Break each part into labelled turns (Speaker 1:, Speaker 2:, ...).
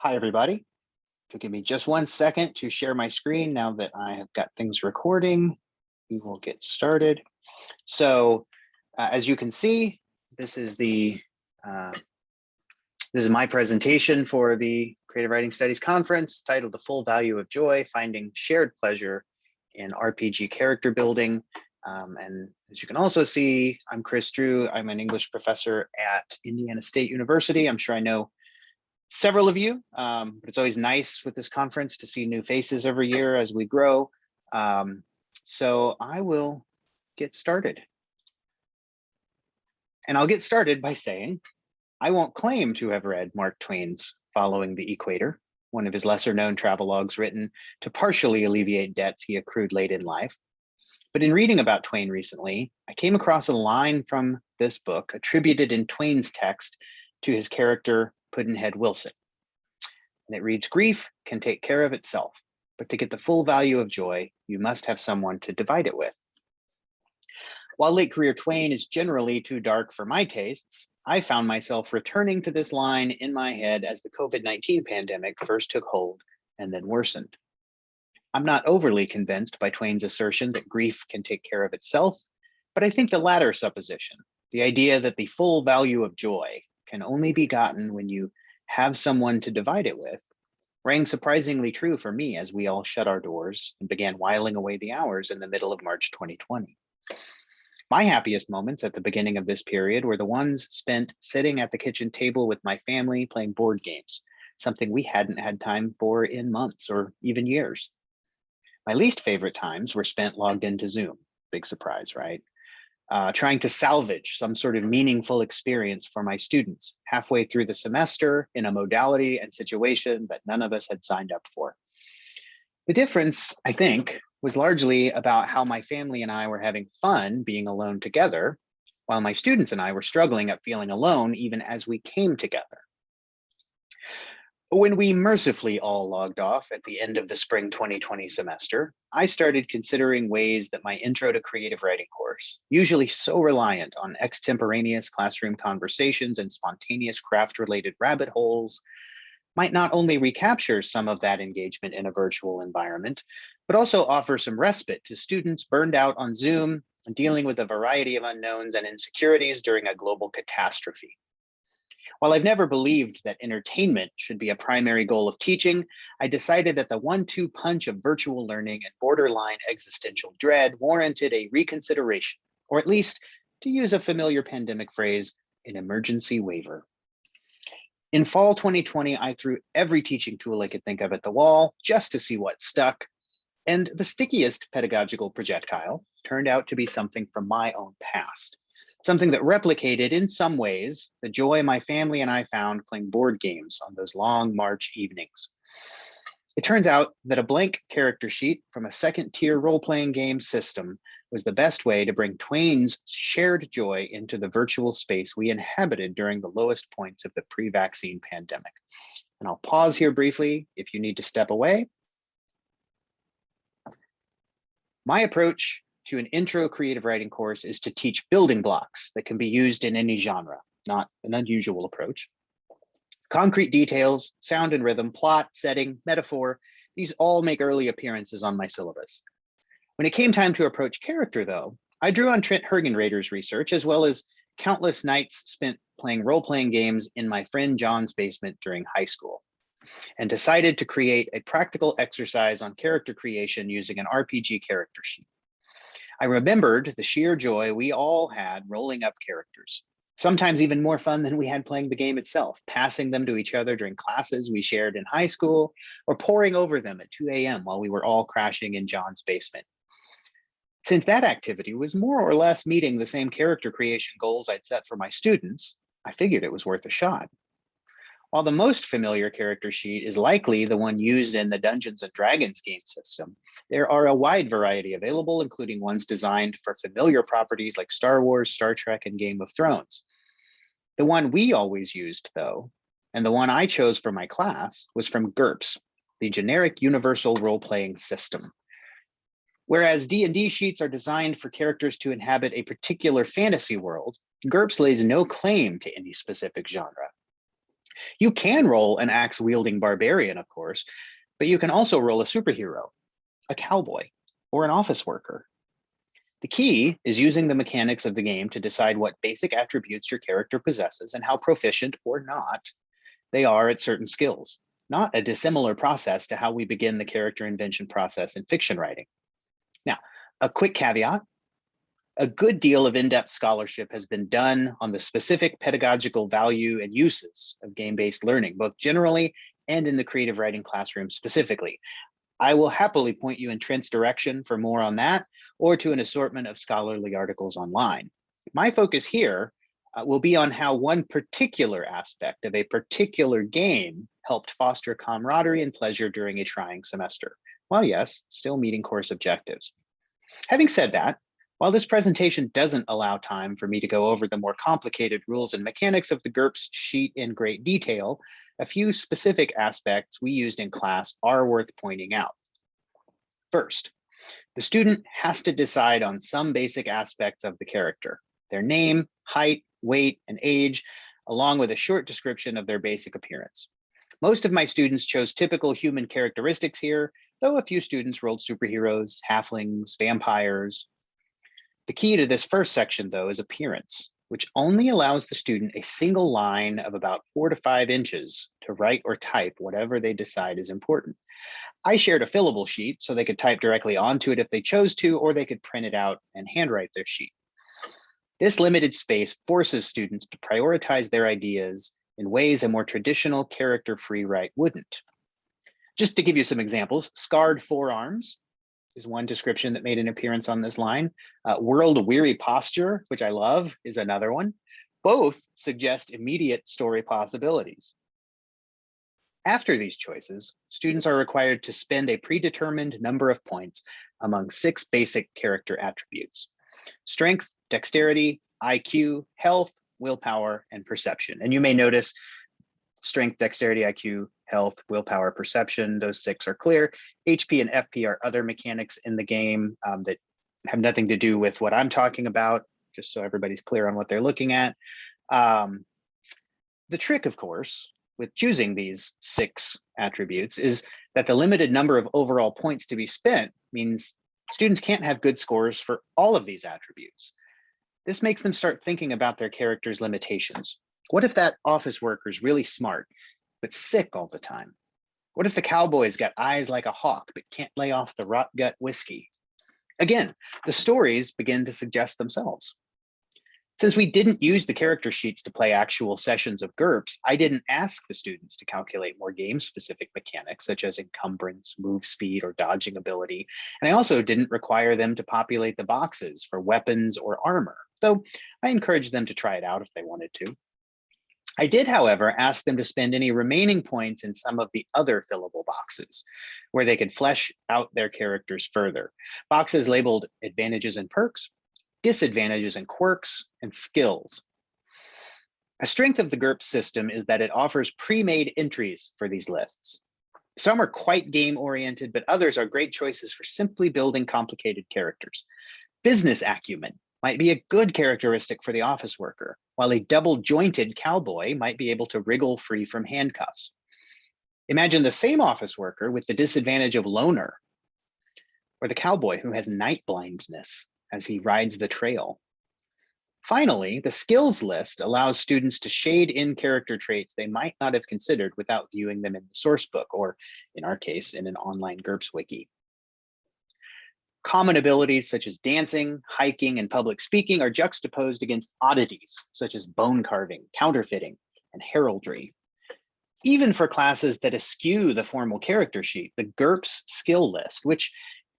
Speaker 1: Hi, everybody. If you give me just 1 second to share my screen now that I have got things recording, we will get started. So, as you can see, this is uh, my presentation for the Creative Writing Studies Conference titled The Full Value of Joy, Finding Shared Pleasure in RPG Character Building. And as you can also see, I'm Chris Drew. I'm an English professor at Indiana State University. I'm sure I know several of you, but it's always nice with this conference to see new faces every year as we grow. So I will get started. And I'll get started by saying, I won't claim to have read Mark Twain's Following the Equator, one of his lesser known travelogues written to partially alleviate debts he accrued late in life. But in reading about Twain recently, I came across a line from this book attributed in Twain's text to his character, Pudd'nhead Wilson. And it reads, "Grief can take care of itself, but to get the full value of joy, you must have someone to divide it with." While late career Twain is generally too dark for my tastes, I found myself returning to this line in my head as the COVID-19 pandemic first took hold and then worsened. I'm not overly convinced by Twain's assertion that grief can take care of itself, but I think the latter supposition, the idea that the full value of joy can only be gotten when you have someone to divide it with, rang surprisingly true for me as we all shut our doors and began whiling away the hours in the middle of March 2020. My happiest moments at the beginning of this period were the ones spent sitting at the kitchen table with my family playing board games, something we hadn't had time for in months or even years. My least favorite times were spent logged into Zoom. Big surprise, right? Trying to salvage some sort of meaningful experience for my students halfway through the semester in a modality and situation that none of us had signed up for. The difference, I think, was largely about how my family and I were having fun being alone together, while my students and I were struggling at feeling alone even as we came together. When we mercifully all logged off at the end of the spring 2020 semester, I started considering ways that my Intro to Creative Writing course, usually so reliant on extemporaneous classroom conversations and spontaneous craft-related rabbit holes, might not only recapture some of that engagement in a virtual environment, but also offer some respite to students burned out on Zoom and dealing with a variety of unknowns and insecurities during a global catastrophe. While I've never believed that entertainment should be a primary goal of teaching, I decided that the 1-2 punch of virtual learning and borderline existential dread warranted a reconsideration, or at least, to use a familiar pandemic phrase, an emergency waiver. In fall 2020, I threw every teaching tool I could think of at the wall just to see what stuck, and the stickiest pedagogical projectile turned out to be something from my own past. Something that replicated in some ways the joy my family and I found playing board games on those long March evenings. It turns out that a blank character sheet from a second-tier role-playing game system was the best way to bring Twain's shared joy into the virtual space we inhabited during the lowest points of the pre-vaccine pandemic. And I'll pause here briefly if you need to step away. My approach to an intro creative writing course is to teach building blocks that can be used in any genre, not an unusual approach. Concrete details, sound and rhythm, plot, setting, metaphor, these all make early appearances on my syllabus. When it came time to approach character, though, I drew on Trent Hergenrader's research, as well as countless nights spent playing role-playing games in my friend John's basement during high school, and decided to create a practical exercise on character creation using an RPG character sheet. I remembered the sheer joy we all had rolling up characters, sometimes even more fun than we had playing the game itself, passing them to each other during classes we shared in high school, or poring over them at 2 a.m. while we were all crashing in John's basement. Since that activity was more or less meeting the same character creation goals I'd set for my students, I figured it was worth a shot. While the most familiar character sheet is likely the one used in the Dungeons and Dragons game system, there are a wide variety available, including ones designed for familiar properties like Star Wars, Star Trek, and Game of Thrones. The one we always used, though, and the one I chose for my class, was from GURPS, the Generic Universal Role-Playing System. Whereas D&D sheets are designed for characters to inhabit a particular fantasy world, GURPS lays no claim to any specific genre. You can roll an axe-wielding barbarian, of course, but you can also roll a superhero, a cowboy, or an office worker. The key is using the mechanics of the game to decide what basic attributes your character possesses and how proficient or not they are at certain skills, not a dissimilar process to how we begin the character invention process in fiction writing. Now, a quick caveat. A good deal of in-depth scholarship has been done on the specific pedagogical value and uses of game-based learning, both generally and in the creative writing classroom specifically. I will happily point you in Trent's direction for more on that, or to an assortment of scholarly articles online. My focus here will be on how one particular aspect of a particular game helped foster camaraderie and pleasure during a trying semester, while yes, still meeting course objectives. Having said that, while this presentation doesn't allow time for me to go over the more complicated rules and mechanics of the GURPS sheet in great detail, a few specific aspects we used in class are worth pointing out. First, the student has to decide on some basic aspects of the character: their name, height, weight, and age, along with a short description of their basic appearance. Most of my students chose typical human characteristics here, though a few students rolled superheroes, halflings, vampires. The key to this first section, though, is appearance, which only allows the student a single line of about 4 to 5 inches to write or type whatever they decide is important. I shared a fillable sheet so they could type directly onto it if they chose to, or they could print it out and handwrite their sheet. This limited space forces students to prioritize their ideas in ways a more traditional character-free write wouldn't. Just to give you some examples, scarred forearms is one description that made an appearance on this line. World-weary posture, which I love, is another one. Both suggest immediate story possibilities. After these choices, students are required to spend a predetermined number of points among 6 basic character attributes: strength, dexterity, IQ, health, willpower, and perception. And you may notice strength, dexterity, IQ, health, willpower, perception, those 6 are clear. HP and FP are other mechanics in the game that have nothing to do with what I'm talking about, just so everybody's clear on what they're looking at. The trick, of course, with choosing these 6 attributes is that the limited number of overall points to be spent means students can't have good scores for all of these attributes. This makes them start thinking about their character's limitations. What if that office worker's really smart, but sick all the time? What if the cowboy's got eyes like a hawk, but can't lay off the rot gut whiskey? Again, the stories begin to suggest themselves. Since we didn't use the character sheets to play actual sessions of GURPS, I didn't ask the students to calculate more game-specific mechanics, such as encumbrance, move speed, or dodging ability. And I also didn't require them to populate the boxes for weapons or armor, though I encouraged them to try it out if they wanted to. I did, however, ask them to spend any remaining points in some of the other fillable boxes, where they could flesh out their characters further. Boxes labeled advantages and perks, disadvantages and quirks, and skills. A strength of the GURPS system is that it offers pre-made entries for these lists. Some are quite game-oriented, but others are great choices for simply building complicated characters. Business acumen might be a good characteristic for the office worker, while a double-jointed cowboy might be able to wriggle free from handcuffs. Imagine the same office worker with the disadvantage of loner, or the cowboy who has night blindness as he rides the trail. Finally, the skills list allows students to shade in character traits they might not have considered without viewing them in the source book, or in our case, in an online GURPS wiki. Common abilities such as dancing, hiking, and public speaking are juxtaposed against oddities such as bone carving, counterfeiting, and heraldry. Even for classes that eschew the formal character sheet, the GURPS skill list, which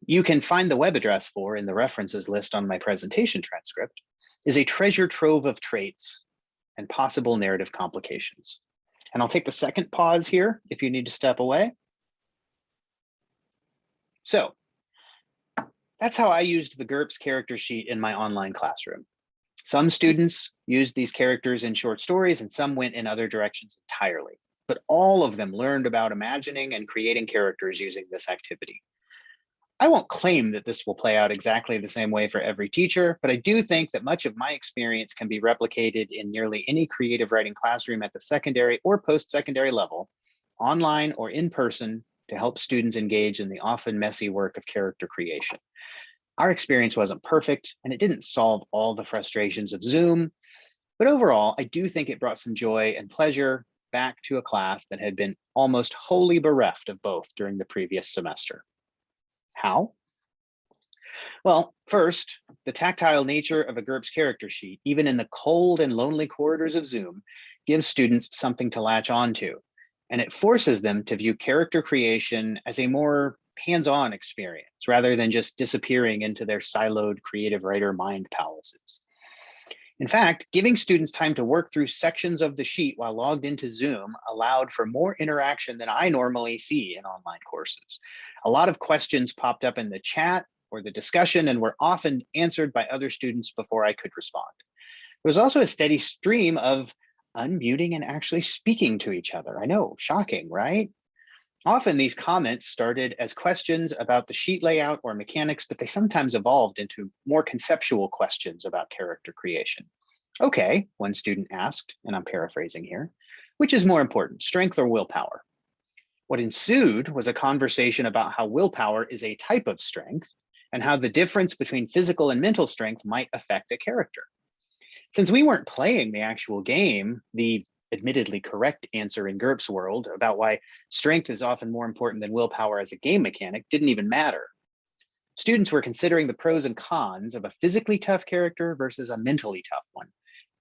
Speaker 1: you can find the web address for in the references list on my presentation transcript, is a treasure trove of traits and possible narrative complications. And I'll take the second pause here if you need to step away. So that's how I used the GURPS character sheet in my online classroom. Some students used these characters in short stories and some went in other directions entirely, but all of them learned about imagining and creating characters using this activity. I won't claim that this will play out exactly the same way for every teacher, but I do think that much of my experience can be replicated in nearly any creative writing classroom at the secondary or post-secondary level, online or in person, to help students engage in the often messy work of character creation. Our experience wasn't perfect, and it didn't solve all the frustrations of Zoom, but overall, I do think it brought some joy and pleasure back to a class that had been almost wholly bereft of both during the previous semester. How? Well, first, the tactile nature of a GURPS character sheet, even in the cold and lonely corridors of Zoom, gives students something to latch onto, and it forces them to view character creation as a more hands-on experience rather than just disappearing into their siloed creative writer mind palaces. In fact, giving students time to work through sections of the sheet while logged into Zoom allowed for more interaction than I normally see in online courses. A lot of questions popped up in the chat or the discussion and were often answered by other students before I could respond. There was also a steady stream of unmuting and actually speaking to each other. I know, shocking, right? Often these comments started as questions about the sheet layout or mechanics, but they sometimes evolved into more conceptual questions about character creation. Okay, one student asked, and I'm paraphrasing here, which is more important, strength or willpower? What ensued was a conversation about how willpower is a type of strength and how the difference between physical and mental strength might affect a character. Since we weren't playing the actual game, the admittedly correct answer in GURPS world about why strength is often more important than willpower as a game mechanic didn't even matter. Students were considering the pros and cons of a physically tough character versus a mentally tough one,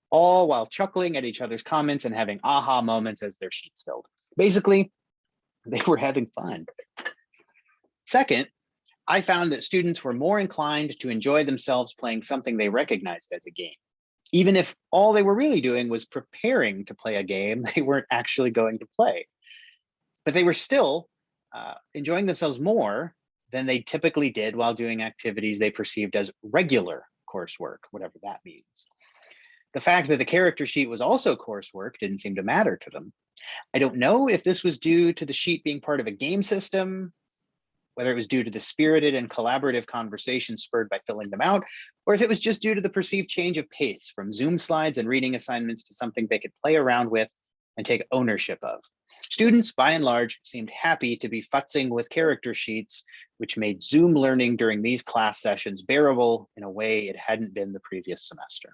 Speaker 1: all while chuckling at each other's comments and having aha moments as their sheets filled. Basically, they were having fun. Second, I found that students were more inclined to enjoy themselves playing something they recognized as a game. Even if all they were really doing was preparing to play a game they weren't actually going to play. But they were still enjoying themselves more than they typically did while doing activities they perceived as regular coursework, whatever that means. The fact that the character sheet was also coursework didn't seem to matter to them. I don't know if this was due to the sheet being part of a game system, whether it was due to the spirited and collaborative conversation spurred by filling them out, or if it was just due to the perceived change of pace from Zoom slides and reading assignments to something they could play around with and take ownership of. Students, by and large, seemed happy to be futzing with character sheets, which made Zoom learning during these class sessions bearable in a way it hadn't been the previous semester.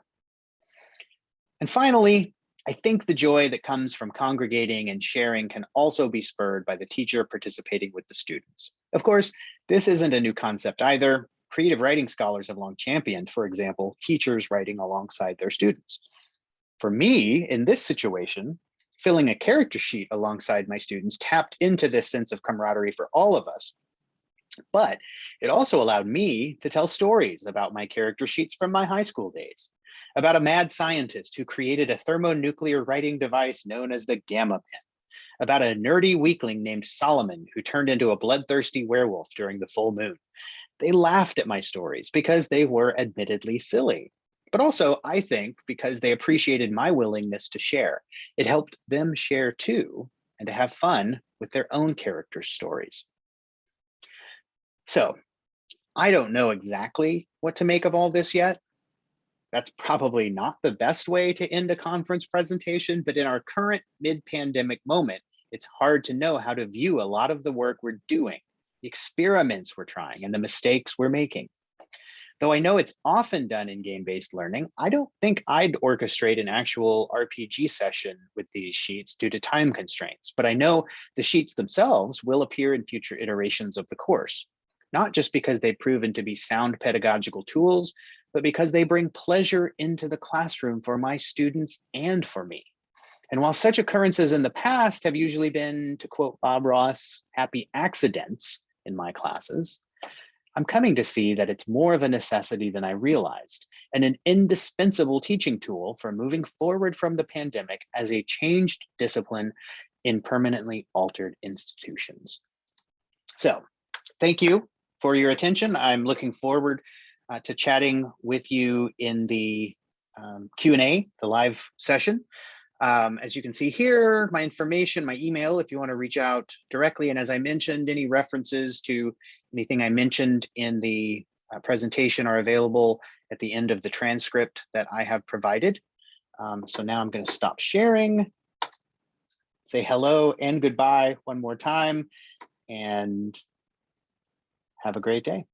Speaker 1: And finally, I think the joy that comes from congregating and sharing can also be spurred by the teacher participating with the students. Of course, this isn't a new concept either. Creative writing scholars have long championed, for example, teachers writing alongside their students. For me, in this situation, filling a character sheet alongside my students tapped into this sense of camaraderie for all of us. But it also allowed me to tell stories about my character sheets from my high school days, about a mad scientist who created a thermonuclear writing device known as the Gamma Pen, about a nerdy weakling named Solomon who turned into a bloodthirsty werewolf during the full moon. They laughed at my stories because they were admittedly silly, but also, I think, because they appreciated my willingness to share. It helped them share too, and to have fun with their own character stories. So, I don't know exactly what to make of all this yet. That's probably not the best way to end a conference presentation, but in our current mid-pandemic moment, it's hard to know how to view a lot of the work we're doing, the experiments we're trying, and the mistakes we're making. Though I know it's often done in game-based learning, I don't think I'd orchestrate an actual RPG session with these sheets due to time constraints, but I know the sheets themselves will appear in future iterations of the course, not just because they've proven to be sound pedagogical tools, but because they bring pleasure into the classroom for my students and for me. And while such occurrences in the past have usually been, to quote Bob Ross, happy accidents in my classes, I'm coming to see that it's more of a necessity than I realized, and an indispensable teaching tool for moving forward from the pandemic as a changed discipline in permanently altered institutions. So, thank you for your attention. I'm looking forward to chatting with you in the Q&A, the live session. As you can see here, my information, my email, if you want to reach out directly. And as I mentioned, any references to Anything I mentioned in the presentation are available at the end of the transcript that I have provided. So now I'm going to stop sharing, say hello and goodbye one more time, and have a great day.